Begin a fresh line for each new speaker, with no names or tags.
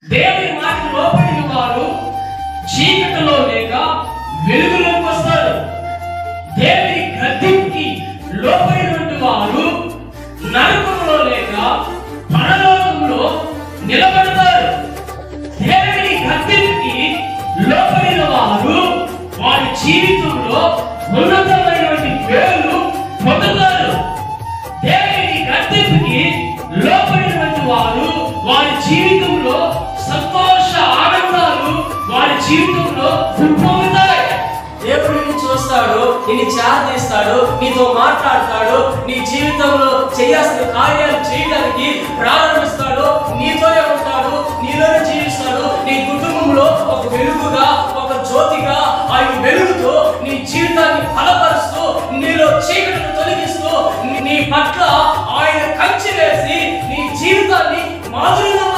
దేవుని మాట లోపలికి వారు చీకటిలో లేక వెలుగులోకి వస్తారు. దేవుని గద్దింపుకి లోపలినటువంటి వారు నరకంలో లేక పరలోకంలో నిలబడతారు. దేవుని గద్దింపుకి లోపలిన వారు వారి జీవితంలో ఉన్నతమైనటువంటి పేర్లు పొందుతారు. దేవుని గద్దింపుకి లోపలినటువంటి వారు వారి జీవితంలో సంతోష ఆనందాలు వారి జీవితంలో పొందుతారు.
దేవుడు నిన్ను చూస్తాడు, నిన్ను చేరదీస్తాడు, నీతో మాట్లాడతాడు, నీ జీవితంలో చేయాల్సిన కార్యాలు చేయడానికి ప్రారంభిస్తాడు, నీతోనే ఉంటాడు, నీలోనే జీవిస్తాడు. నీ కుటుంబంలో ఒక వెలుగుగా, ఒక జ్యోతిగా ఆయన వెలుగుతో నీ జీవితాన్ని బలపరుస్తూ, నీలో చీకటిని తొలగిస్తూ, నీ పట్ల ఆయన కంచె వేసి నీ జీవితాన్ని మాధుర్యంగా